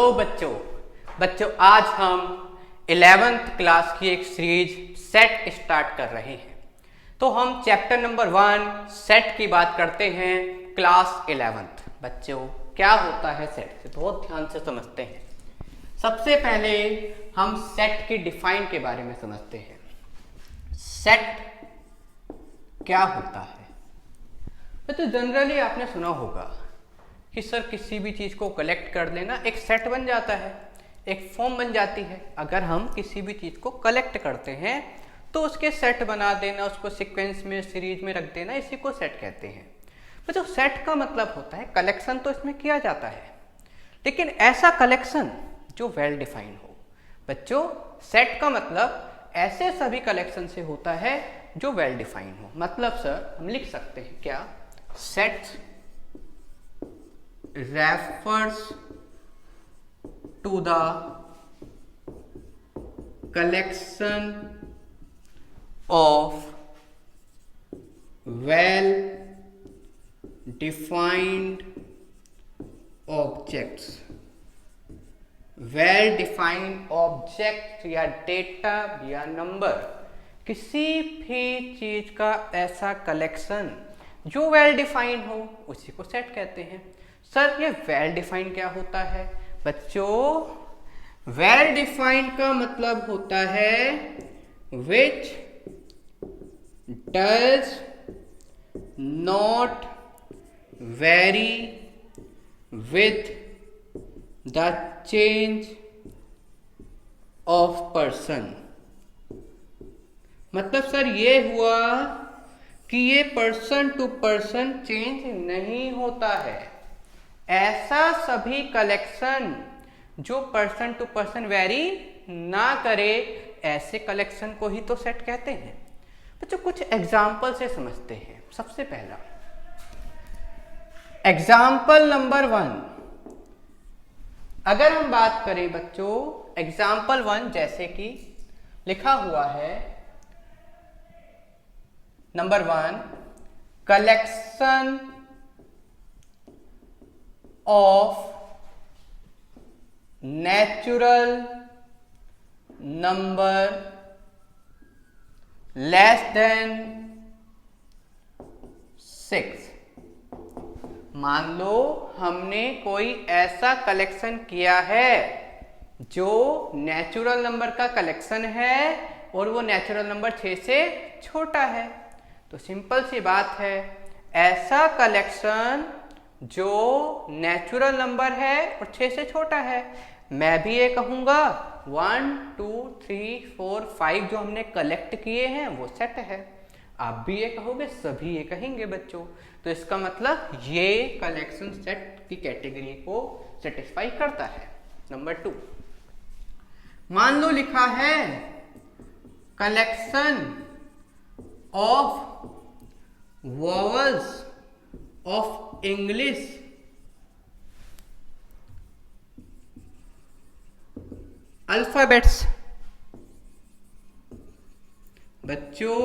बच्चों आज हम 11th क्लास की एक सीरीज सेट स्टार्ट कर रहे हैं। तो हम चैप्टर नंबर 1 सेट की बात करते हैं क्लास 11th। बच्चों क्या होता है सेट से बहुत ध्यान से समझते हैं। सबसे पहले हम सेट की डिफाइन के बारे में समझते हैं। सेट क्या होता है? तो जनरली आपने सुना होगा कि सर किसी भी चीज को कलेक्ट कर लेना एक सेट बन जाता है, एक फॉर्म बन जाती है। अगर हम किसी भी चीज को कलेक्ट करते हैं तो उसके सेट बना देना, उसको सीक्वेंस में सीरीज में रख देना, इसी को सेट कहते हैं। तो सेट का मतलब होता है कलेक्शन तो इसमें किया जाता है, लेकिन ऐसा कलेक्शन जो वेल डिफाइन हो। बच्चों सेट का मतलब ऐसे सभी कलेक्शन से होता है जो वेल डिफाइन हो। मतलब सर हम लिख सकते हैं क्या, set refers to the collection of well defined objects। Well defined object या डेटा या नंबर, किसी भी चीज का ऐसा कलेक्शन जो वेल डिफाइंड हो उसी को सेट कहते हैं। सर ये वेल डिफाइंड क्या होता है? बच्चों वेल डिफाइंड का मतलब होता है which does not very with the change of person. मतलब सर ये हुआ कि ये पर्सन टू पर्सन चेंज नहीं होता है। ऐसा सभी कलेक्शन जो पर्सन टू पर्सन वेरी ना करे, ऐसे कलेक्शन को ही तो सेट कहते हैं। बच्चों कुछ एग्जाम्पल से समझते हैं। सबसे पहला एग्जाम्पल नंबर 1, अगर हम बात करें बच्चों एग्जाम्पल 1 जैसे कि लिखा हुआ है number 1, collection of natural number less than 6। मान लो हमने कोई ऐसा कलेक्शन किया है जो नेचुरल नंबर का कलेक्शन है और वो नेचुरल नंबर 6 से छोटा है। तो सिंपल सी बात है, ऐसा कलेक्शन जो नेचुरल नंबर है और 6 से छोटा है, मैं भी ये कहूंगा 1 2 3 4 5 जो हमने कलेक्ट किए हैं वो सेट है। आप भी ये कहोगे, सभी ये कहेंगे बच्चों। तो इसका मतलब ये कलेक्शन सेट की कैटेगरी को सेटिस्फाई करता है। नंबर 2, मान लो लिखा है collection of vowels of English alphabets. बच्चों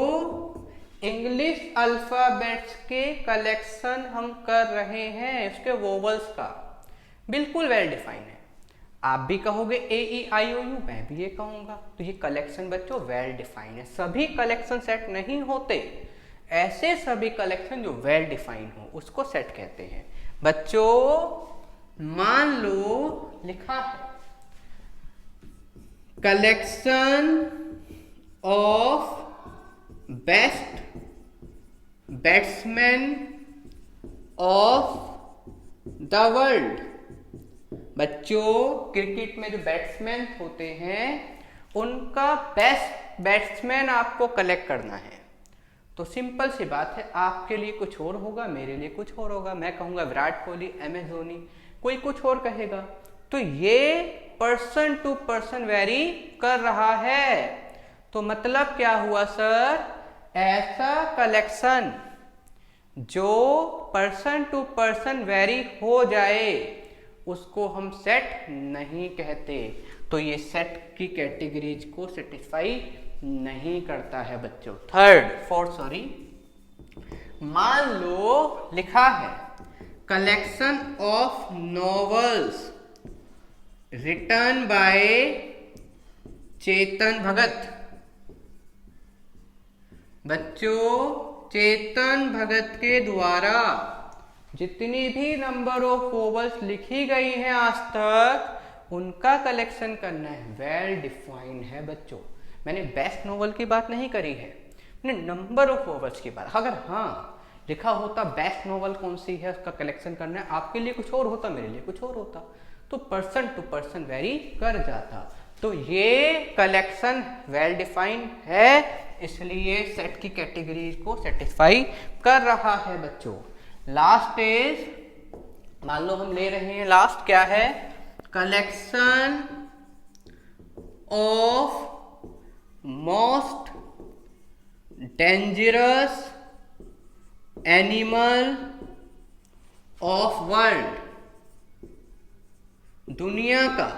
इंग्लिश अल्फाबेट्स के कलेक्शन हम कर रहे हैं, इसके वोवल्स का, बिल्कुल वेल डिफाइन है। आप भी कहोगे ए ई आई ओ यू, मैं भी ये कहूंगा। तो ये कलेक्शन बच्चों वेल डिफाइन है। सभी कलेक्शन सेट नहीं होते, ऐसे सभी कलेक्शन जो वेल डिफाइन हो उसको सेट कहते हैं। बच्चों मान लो लिखा है collection of best batsman of the world. बच्चों क्रिकेट में जो बैट्समैन होते हैं उनका बेस्ट बैट्समैन आपको कलेक्ट करना है। तो सिंपल सी बात है, आपके लिए कुछ और होगा, मेरे लिए कुछ और होगा। मैं कहूंगा विराट कोहली, MS धोनी, कोई कुछ और कहेगा। तो ये पर्सन टू पर्सन वेरी कर रहा है। तो मतलब क्या हुआ सर, ऐसा कलेक्शन जो पर्सन टू पर्सन वेरी हो जाए उसको हम सेट नहीं कहते। तो ये सेट की कैटेगरीज को सेटिस्फाई नहीं करता है बच्चों। सॉरी, मान लो लिखा है collection of novels written by Chetan Bhagat. बच्चों, चेतन भगत के द्वारा जितनी भी नंबर ऑफ वोवल्स लिखी गई हैं आज तक, उनका कलेक्शन करना है। वेल डिफाइंड है बच्चों। मैंने बेस्ट नोवेल की बात नहीं करी है, मैंने नंबर ऑफ वोवल्स की बात। अगर हाँ लिखा होता बेस्ट नोवेल कौन सी है उसका कलेक्शन करना है, आपके लिए कुछ और होता, मेरे लिए कुछ और होता, तो पर्सन टू पर्सन वेरी कर जाता। तो ये कलेक्शन वेल डिफाइंड है, इसलिए सेट की कैटेगरी को सेटिस्फाई कर रहा है बच्चों। लास्ट इज, मान लो हम ले रहे हैं, लास्ट क्या है, collection of most dangerous animal of world. दुनिया का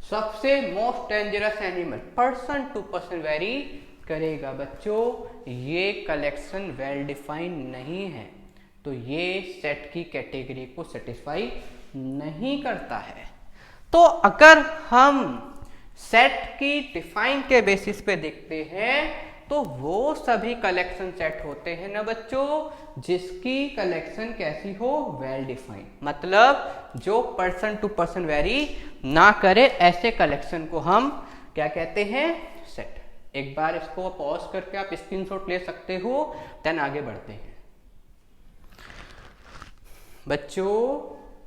सबसे most dangerous animal, person to person vary करेगा बच्चों। ये कलेक्शन वेल डिफाइंड नहीं है, तो ये सेट की कैटेगरी को सेटिस्फाई नहीं करता है। तो अगर हम सेट की डिफाइन के बेसिस पे देखते हैं, तो वो सभी कलेक्शन सेट होते हैं ना बच्चों जिसकी कलेक्शन कैसी हो, वेल डिफाइंड, मतलब जो पर्सन टू पर्सन वेरी ना करे, ऐसे कलेक्शन को हम क्या कहते हैं, सेट। एक बार इसको पॉज करके आप स्क्रीनशॉट ले सकते हो, देन आगे बढ़ते हैं बच्चों।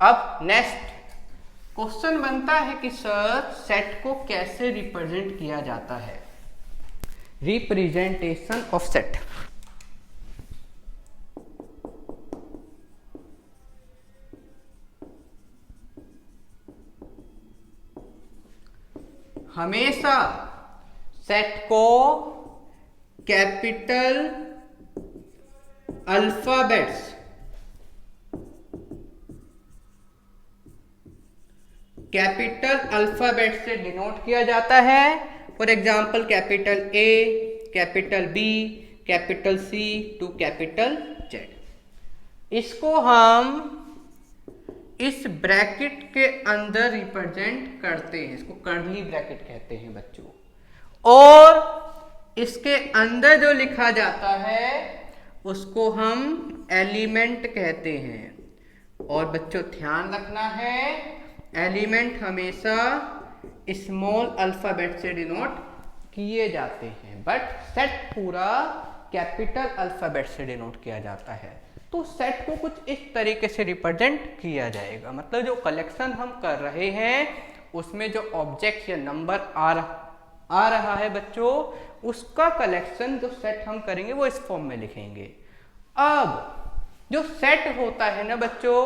अब नेक्स्ट क्वेश्चन बनता है कि सर सेट को कैसे रिप्रेजेंट किया जाता है, रिप्रेजेंटेशन ऑफ सेट। हमेशा सेट को कैपिटल अल्फाबेट्स से डिनोट किया जाता है। For example capital A, capital B, capital C to capital Z. इसको हम इस ब्रैकेट के अंदर रिप्रेजेंट करते हैं, इसको कर्ली ब्रैकेट कहते हैं बच्चों। और इसके अंदर जो लिखा जाता है उसको हम एलिमेंट कहते हैं। और बच्चों ध्यान रखना है, एलिमेंट हमेशा स्मॉल अल्फाबेट से डिनोट किए जाते हैं, बट सेट पूरा कैपिटल अल्फाबेट से डिनोट किया जाता है। तो सेट को कुछ इस तरीके से रिप्रेजेंट किया जाएगा, मतलब जो कलेक्शन हम कर रहे हैं उसमें जो ऑब्जेक्ट या नंबर आ रहा है बच्चों, उसका कलेक्शन जो सेट हम करेंगे वो इस फॉर्म में लिखेंगे। अब जो सेट होता है ना बच्चों,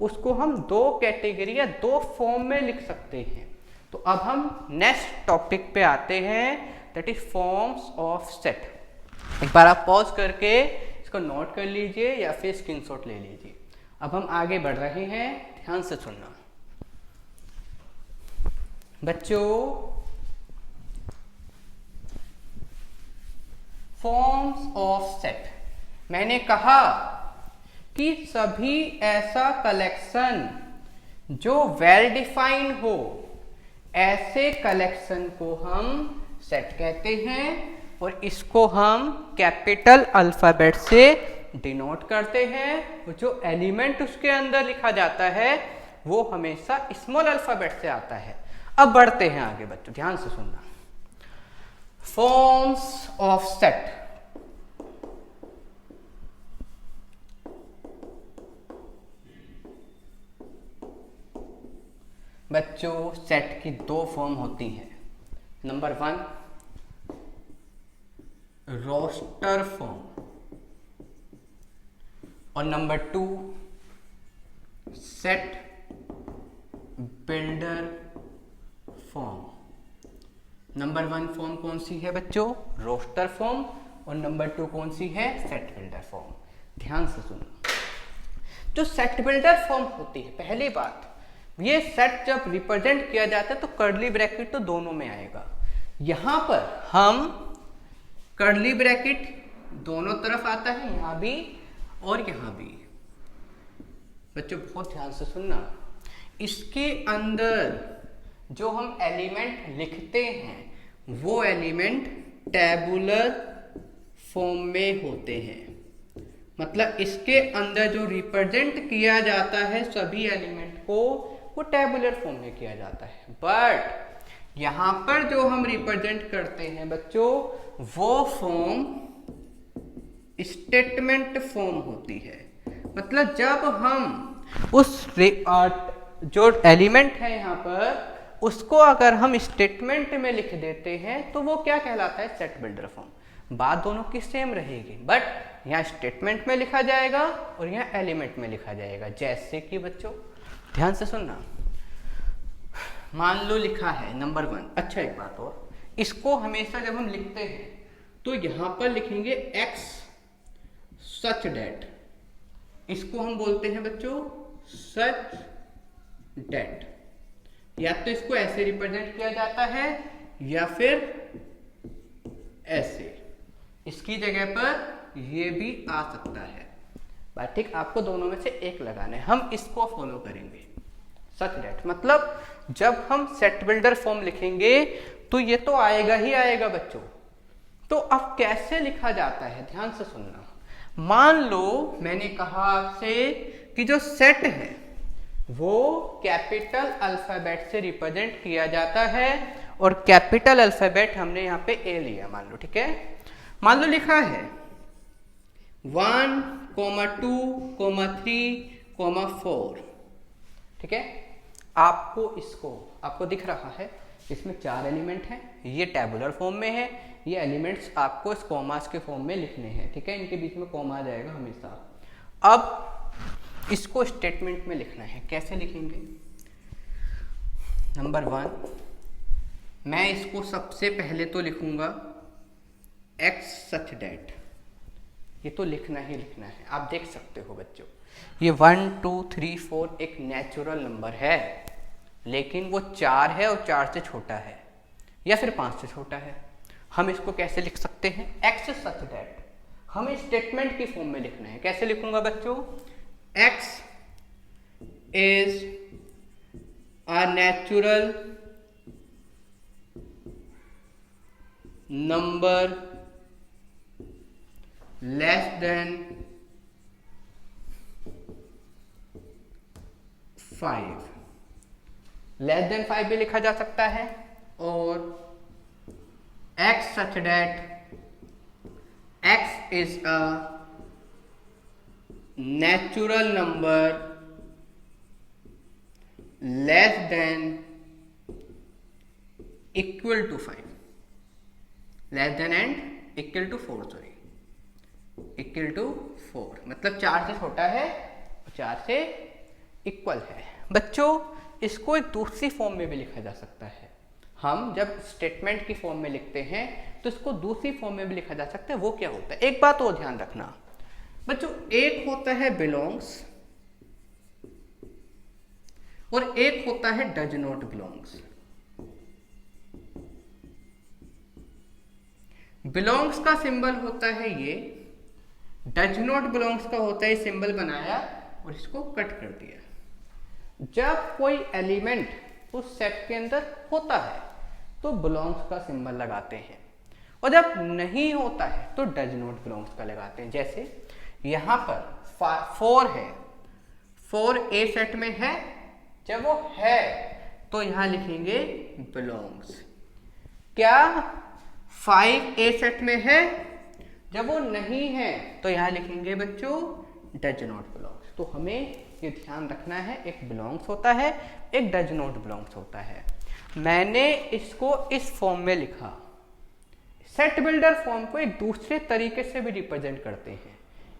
उसको हम दो कैटेगरी या दो फॉर्म में लिख सकते हैं। तो अब हम नेक्स्ट टॉपिक पे आते हैं, that is forms of set. एक बार आप पॉज करके इसको नोट कर लीजिए या फिर स्क्रीनशॉट ले लीजिए। अब हम आगे बढ़ रहे हैं, ध्यान से सुनना बच्चों। फॉर्म्स ऑफ सेट, मैंने कहा कि सभी ऐसा कलेक्शन जो वेल डिफाइंड हो, ऐसे कलेक्शन को हम सेट कहते हैं। और इसको हम कैपिटल अल्फाबेट से डिनोट करते हैं। और जो एलिमेंट उसके अंदर लिखा जाता है वो हमेशा स्मॉल अल्फाबेट से आता है। अब बढ़ते हैं आगे बच्चों, ध्यान से सुनना। फॉर्म्स ऑफ सेट, बच्चों सेट की दो फॉर्म होती हैं। नंबर 1 रोस्टर फॉर्म और number 2 set builder form. Number 1 form कौन सी है बच्चों, रोस्टर फॉर्म, और नंबर 2 कौन सी है, सेट बिल्डर फॉर्म। ध्यान से सुनो, जो सेट बिल्डर फॉर्म होती है, पहली बात ये सेट जब रिप्रेजेंट किया जाता है तो कर्ली ब्रैकेट तो दोनों में आएगा। यहां पर हम कर्ली ब्रैकेट दोनों तरफ आता है, यहां भी और यहां भी। बच्चों बहुत ध्यान से सुनना, इसके अंदर जो हम एलिमेंट लिखते हैं वो एलिमेंट टैबुलर फॉर्म में होते हैं। मतलब इसके अंदर जो रिप्रेजेंट किया जाता है सभी एलिमेंट को वो टैबुलर फॉर्म में किया जाता है। बट यहां पर जो हम रिप्रेजेंट करते हैं बच्चों वो फॉर्म स्टेटमेंट फॉर्म होती है। मतलब जब हम उस जो एलिमेंट है यहाँ पर उसको अगर हम स्टेटमेंट में लिख देते हैं तो वो क्या कहलाता है, सेट बिल्डर फॉर्म। बात दोनों की सेम रहेगी बट यहाँ स्टेटमेंट में लिखा जाएगा और यहाँ एलिमेंट में लिखा जाएगा। जैसे कि बच्चों ध्यान से सुनना, मान लो लिखा है नंबर 1। अच्छा एक बात और, इसको हमेशा जब हम लिखते हैं तो यहाँ पर लिखेंगे x सच डेट, इसको हम बोलते हैं बच्चों सच डेट। या तो इसको ऐसे रिप्रेजेंट किया जाता है या फिर ऐसे, इसकी जगह पर ये भी आ सकता है। बात ठीक, आपको दोनों में से एक लगाना है। हम इसको फॉलो करेंगे सच डेट। मतलब जब हम सेट बिल्डर फॉर्म लिखेंगे तो ये तो आएगा ही आएगा बच्चों। तो अब कैसे लिखा जाता है ध्यान से सुनना। मान लो मैंने कहा आपसे कि जो सेट है वो कैपिटल अल्फाबेट से रिप्रेजेंट किया जाता है और कैपिटल अल्फाबेट हमने यहाँ पे ए लिया मान लो, ठीक है। मान लो लिखा है 1, 2, 3, 4, ठीक है। आपको दिख रहा है इसमें 4 एलिमेंट हैं, ये टैबुलर फॉर्म में है। ये एलिमेंट्स आपको इस कॉमास के फॉर्म में लिखने हैं, ठीक है। इनके बीच में कॉमा आ जाएगा हमेशा। अब इसको स्टेटमेंट में लिखना है, कैसे लिखेंगे। नंबर 1, मैं इसको सबसे पहले तो लिखूंगा x सच डेट। ये तो लिखना ही लिखना है, आप देख सकते हो बच्चों। ये 1, 2, 3, 4 एक नेचुरल नंबर है, लेकिन वो 4 है और 4 से छोटा है या फिर 5 से छोटा है। हम इसको कैसे लिख सकते हैं, x सच डेट। हमें स्टेटमेंट की फॉर्म में लिखना है। कैसे लिखूंगा बच्चों, x is a natural number less than 5। Less than 5 भी लिखा जा सकता है। और x such that x is a natural number less than equal to 5, less than and equal to 4, sorry equal to 4, मतलब 4 से छोटा है और 4 से इक्वल है। बच्चों इसको एक दूसरी फॉर्म में भी लिखा जा सकता है। हम जब स्टेटमेंट की फॉर्म में लिखते हैं तो इसको दूसरी फॉर्म में भी लिखा जा सकता है। वो क्या होता है, एक बात और ध्यान रखना बच्चों, एक होता है बिलोंग्स और एक होता है डज नॉट बिलोंग्स। बिलोंग्स का सिंबल होता है ये, डज नॉट बिलोंग्स का होता है सिंबल बनाया और इसको कट कर दिया। जब कोई एलिमेंट उस सेट के अंदर होता है तो बिलोंग्स का सिंबल लगाते हैं और जब नहीं होता है तो डज नॉट बिलोंग्स का लगाते हैं। जैसे यहां पर 4 है, 4 ए सेट में है, जब वो है तो यहां लिखेंगे बिलोंग्स। क्या 5 ए सेट में है, जब वो नहीं है तो यहां लिखेंगे बच्चों डज नॉट बिलोंग्स। तो हमें ये ध्यान रखना है, एक बिलोंग्स होता है, एक डज नॉट बिलोंग्स होता है। मैंने इसको इस फॉर्म में लिखा। सेट बिल्डर फॉर्म को एक दूसरे तरीके से भी रिप्रेजेंट करते हैं।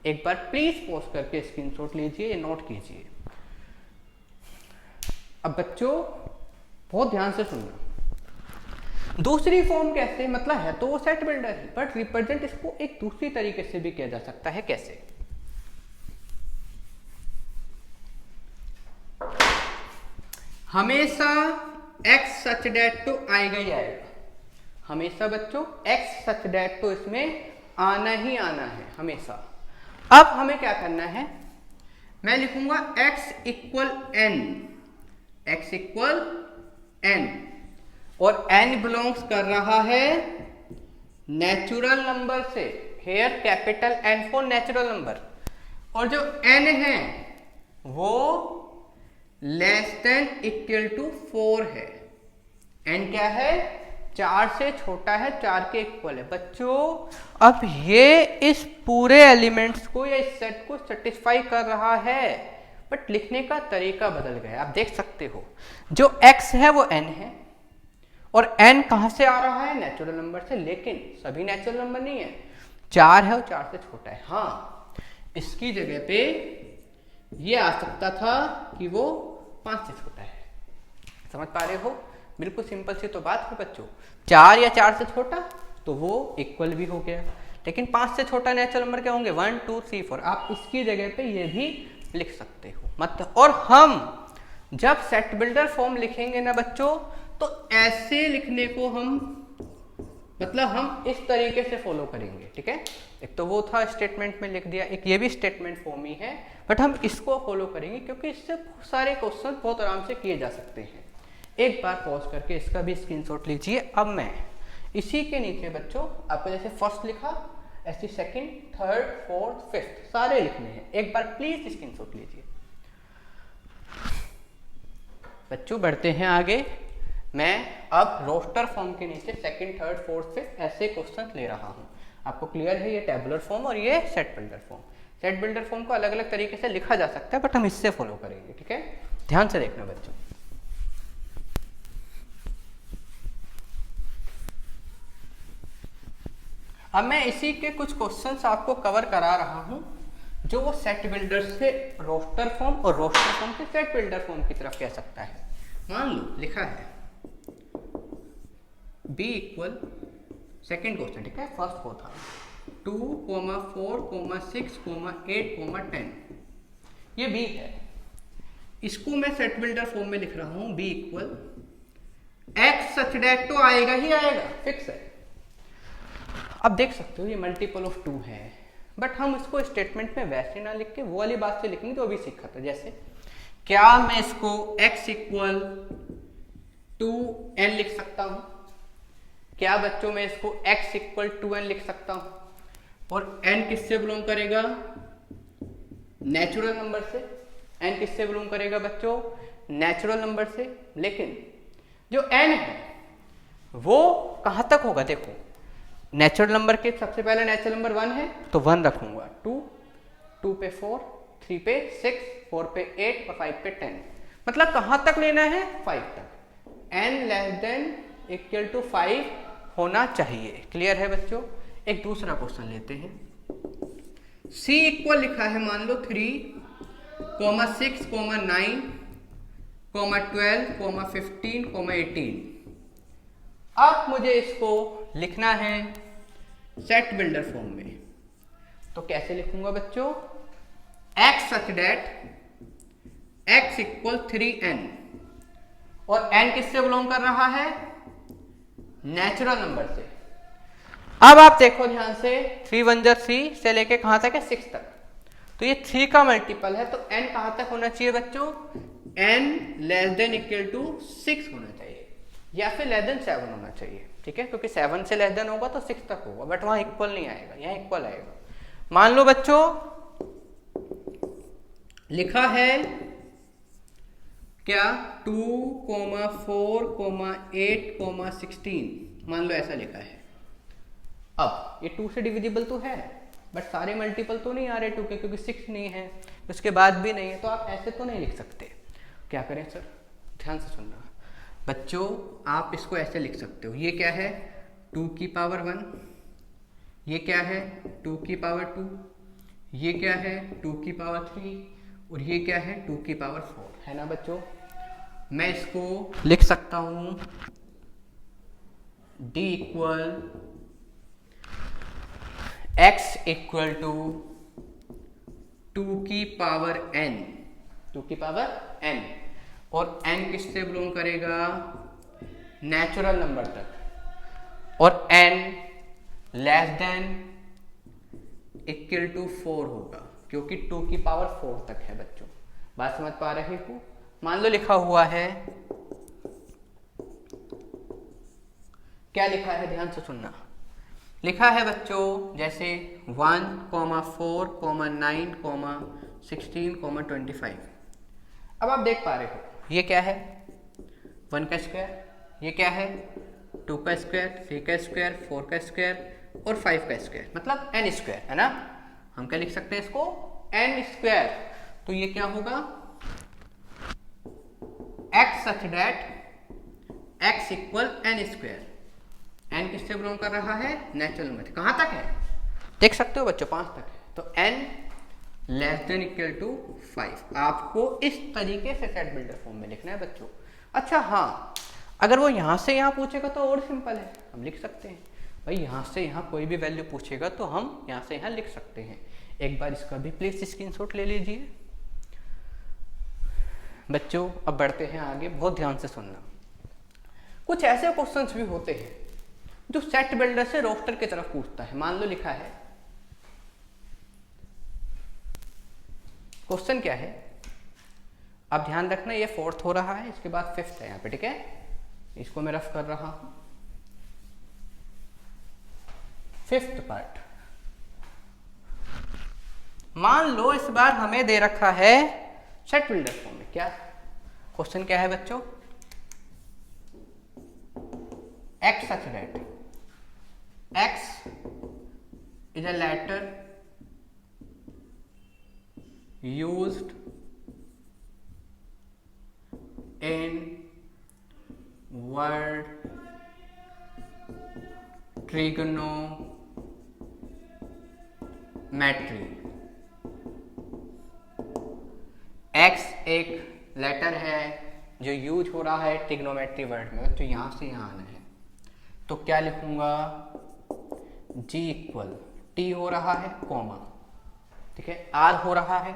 एक बार प्लीज पॉज करके स्क्रीनशॉट लीजिए, नोट कीजिए। अब बच्चों बहुत ध्यान से सुनना। दूसरी फॉर्म कैसे, मतलब है तो वो सेट बिल्डर है बट रिप्रेजेंट इसको एक दूसरी तरीके से भी किया जा सकता है। कैसे, हमेशा x सच डेट तो आएगा ही आएगा। हमेशा बच्चों x सच डेट तो इसमें आना ही आना है हमेशा। अब हमें क्या करना है, मैं लिखूंगा x equal n x equal n, और n बिलोंग्स कर रहा है नेचुरल नंबर से, here capital N for natural number, और जो n है वो लेस देन इक्वल टू 4 है। n क्या है? 4 से छोटा है, 4 के इक्वल है। बच्चों अब ये इस पूरे एलिमेंट्स को या इस सेट को सेटिस्फाई कर रहा है, बट लिखने का तरीका बदल गया। आप देख सकते हो जो x है वो n है, और n कहां से आ रहा है? नेचुरल नंबर से, लेकिन सभी नेचुरल नंबर नहीं है। 4 है और 4 से छोटा है। हाँ, इसकी जगह पे ये आ सकता था कि वो 5 से छोटा है। समझ पा रहे हो? बिल्कुल सिंपल सी तो बात है बच्चों। 4 या 4 से छोटा तो वो इक्वल भी हो गया, लेकिन 5 से छोटा नेचुरल नंबर क्या होंगे? 1 2 3 4। आप इसकी जगह पे ये भी लिख सकते हो। मतलब, और हम जब सेट बिल्डर फॉर्म लिखेंगे ना बच्चों, तो ऐसे लिखने को हम इस तरीके से फॉलो करेंगे। ठीक है, एक तो वो था स्टेटमेंट में लिख दिया, एक ये भी स्टेटमेंट फॉर्म ही है, बट हम इसको फॉलो करेंगे क्योंकि इससे बहुत सारे क्वेश्चन बहुत आराम से किए जा सकते हैं। एक बार पॉज करके इसका भी स्क्रीनशॉट लीजिए। अब मैं इसी के नीचे बच्चों आपको जैसे फर्स्ट लिखा, ऐसे सेकंड, थर्ड, फोर्थ, फिफ्थ सारे लिखने हैं। एक बार प्लीज स्क्रीनशॉट लीजिए। बच्चों बढ़ते हैं आगे। मैं अब रोस्टर फॉर्म के नीचे सेकंड, थर्ड, फोर्थ, फिफ्थ ऐसे क्वेश्चन ले रहा हूं। आपको क्लियर है? ये टेबुलर फॉर्म और ये set builder form. Set builder form को अलग अलग तरीके से लिखा जा सकता है, बट हम इससे फॉलो करेंगे। ठीक है, ध्यान से देखना बच्चों। अब मैं इसी के कुछ क्वेश्चंस आपको कवर करा रहा हूं, जो वो सेट बिल्डर से रोस्टर फॉर्म और रोस्टर फॉर्म से सेट बिल्डर फॉर्म की तरफ कह सकता है। मान लो लिखा है b इक्वल, सेकेंड क्वेश्चन, ठीक है, फर्स्ट को था 2, 4, 6, 8, 10। ये b है। इसको मैं सेट बिल्डर फॉर्म में लिख रहा हूं b equal x such that, तो आएगा ही आएगा, फिक्स है। अब देख सकते हो ये मल्टीपल ऑफ 2 है, बट हम इसको स्टेटमेंट में वैसे ना लिख के वो वाली बात से लिखेंगे तो अभी सीखा था। जैसे क्या मैं इसको x इक्वल 2n लिख सकता हूं? क्या बच्चों में इसको x इक्वल 2n लिख सकता हूं? और n किससे बिलोंग करेगा? नेचुरल नंबर से। n किससे बिलोंग करेगा बच्चों? नेचुरल नंबर से। लेकिन जो n है वो कहां तक होगा? देखो, नेचुरल नंबर के सबसे पहले नेचुरल नंबर 1 है तो 1 रखूंगा, 2 पे 4, 3 पे 6, 4 पे 8 और 5 पे 10। मतलब कहां तक लेना है? 5 तक। n less than equal to 5 होना चाहिए। क्लियर है बच्चों? एक दूसरा क्वेश्चन लेते हैं। c इक्वल लिखा है मान लो 3, 6, 9, 12, 15, 18। अब मुझे इसको लिखना है सेट बिल्डर फॉर्म में, तो कैसे लिखूंगा बच्चों? x such that x equal 3n, और n किससे बिलोंग कर रहा है? नेचुरल नंबर से। अब आप देखो ध्यान से, 3 1 3 से लेके कहां तक है? 6 तक। तो ये 3 का मल्टीपल है, तो n कहां तक होना चाहिए बच्चों? n less than equal to 6 होना चाहिए, या फिर लेस देन 7 होना चाहिए। ठीक है, क्योंकि 7 से लेस देन होगा तो 6 तक होगा, बट वहां इक्वल नहीं आएगा, यहाँ इक्वल आएगा। मान लो बच्चों लिखा है क्या? 2, 4, 8, 16, मान लो ऐसा लिखा है। अब ये 2 से डिविजिबल तो है, बट सारे मल्टीपल तो नहीं आ रहे 2 के, क्योंकि 6 नहीं है, उसके बाद भी नहीं है, तो आप ऐसे तो नहीं लिख सकते। क्या करें सर? ध्यान से सुनना बच्चों, आप इसको ऐसे लिख सकते हो। ये क्या है? 2 की पावर 1, ये क्या है? 2 की पावर 2, ये क्या है? 2 की पावर 3, और ये क्या है? 2 की पावर 4, है ना बच्चों? मैं इसको लिख सकता हूं d equal x equal to 2 की पावर n, 2 की पावर n, और n किससे बिलोंग करेगा? नेचुरल नंबर तक, और n less than equal to 4 होगा, क्योंकि 2 की पावर 4 तक है बच्चों। बात समझ पा रहे हो? मान लो लिखा हुआ है, क्या लिखा है ध्यान से सुनना। लिखा है बच्चों जैसे 1, 4, 9, 16, 25। अब आप देख पा रहे हो ये क्या है, 1 का स्क्वायर, ये क्या है 2 का स्क्वायर, 3 का स्क्वायर, 4 का स्क्वायर और 5 का स्क्वायर, मतलब n स्क्वायर है ना। हम क्या लिख सकते हैं इसको, n स्क्वायर। तो ये क्या होगा, x such that x equal n square. n किससे बिलोंग कर रहा है, नेचुरल नंबर से। कहां तक है देख सकते हो बच्चों, 5 तक है। तो n less than equal to 5। आपको इस तरीके से सेट बिल्डर फॉर्म में लिखना है बच्चों। अच्छा हाँ, अगर वो यहां से यहां पूछेगा तो और सिंपल है, हम लिख सकते हैं भाई यहां से यहां कोई भी वैल्यू पूछेगा तो हम यहां से यहां लिख सकते हैं। एक बार इसका भी प्लीज स्क्रीनशॉट ले लीजिए बच्चों। अब बढ़ते हैं आगे, बहुत ध्यान से सुनना। कुछ ऐसे क्वेश्चंस भी होते हैं जो सेट बिल्डर से रोस्टर की तरफ पूछता है। मान लो लिखा है, क्वेश्चन क्या है, अब ध्यान रखना ये 4th हो रहा है, इसके बाद 5th है यहाँ पे, ठीक है। इसको मैं रफ कर रहा हूं, 5th पार्ट। मान लो इस बार हमें दे रखा है सेट बिल्डर फॉर्म में। क्या क्वेश्चन क्या है बच्चों, x such that x is a letter used in word trigonometry। x एक लेटर है जो यूज हो रहा है ट्रिग्नोमेट्री वर्ड में, तो यहां से यहां आना है। तो क्या लिखूंगा, g इक्वल t हो रहा है कॉमा, ठीक है, r हो रहा है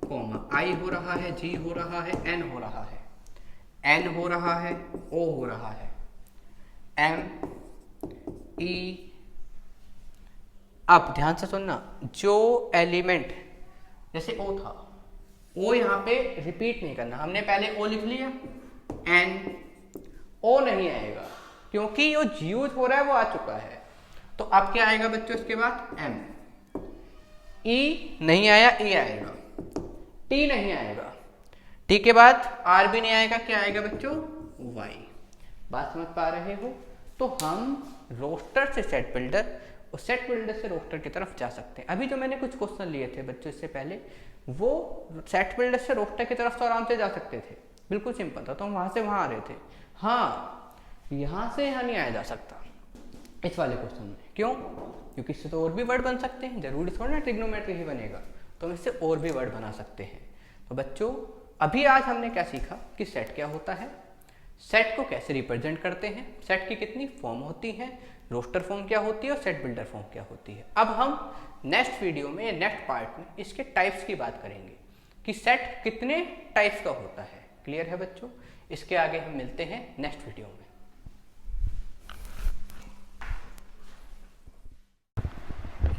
कॉमा, i हो रहा है, g हो रहा है, n हो रहा है, n हो रहा है, o हो रहा है, m e। अब ध्यान से सुनना, जो एलिमेंट जैसे o था, o यहाँ पे रिपीट नहीं करना। हमने पहले o लिख लिया, n o नहीं आएगा क्योंकि जो यूज हो रहा है वो आ चुका है। तो अब क्या आएगा बच्चों, इसके बाद m, e नहीं आया, e आएगा, t नहीं आएगा, t के बाद r भी नहीं आएगा, क्या आएगा बच्चों, y। बात समझ पा रहे हो। तो हम रोस्टर से सेट बिल्डर और सेट बिल्डर से रोस्टर की तरफ जा सकते हैं। अभी जो मैंने कुछ क्वेश्चन लिए थे बच्चों इससे पहले, वो सेट बिल्डर से रोस्टर की तरफ तो आराम से जा सकते थे, बिल्कुल सिंपल था, तो हम वहां से वहां आ रहे थे। हाँ, यहां से यहां नहीं आया जा सकता इस वाले क्वेश्चन में। क्यों, क्योंकि इससे तो और भी वर्ड बन सकते हैं, जरूरी थोड़ा ना ट्रिग्नोमेट्री ही बनेगा, तो हम इससे और भी वर्ड बना सकते हैं। तो बच्चों अभी आज हमने क्या सीखा कि सेट क्या होता है, सेट को कैसे रिप्रेजेंट करते हैं, सेट की कितनी फॉर्म होती है, रोस्टर फॉर्म क्या होती है और सेट बिल्डर फॉर्म क्या होती है। अब हम नेक्स्ट वीडियो में, नेक्स्ट पार्ट में इसके टाइप्स की बात करेंगे कि सेट कितने टाइप्स का होता है। क्लियर है बच्चों, इसके आगे हम मिलते हैं नेक्स्ट वीडियो में।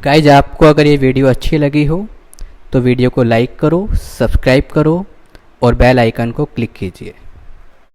गाइज, आपको अगर ये वीडियो अच्छी लगी हो तो वीडियो को लाइक करो, सब्सक्राइब करो और बेल आइकन को क्लिक कीजिए।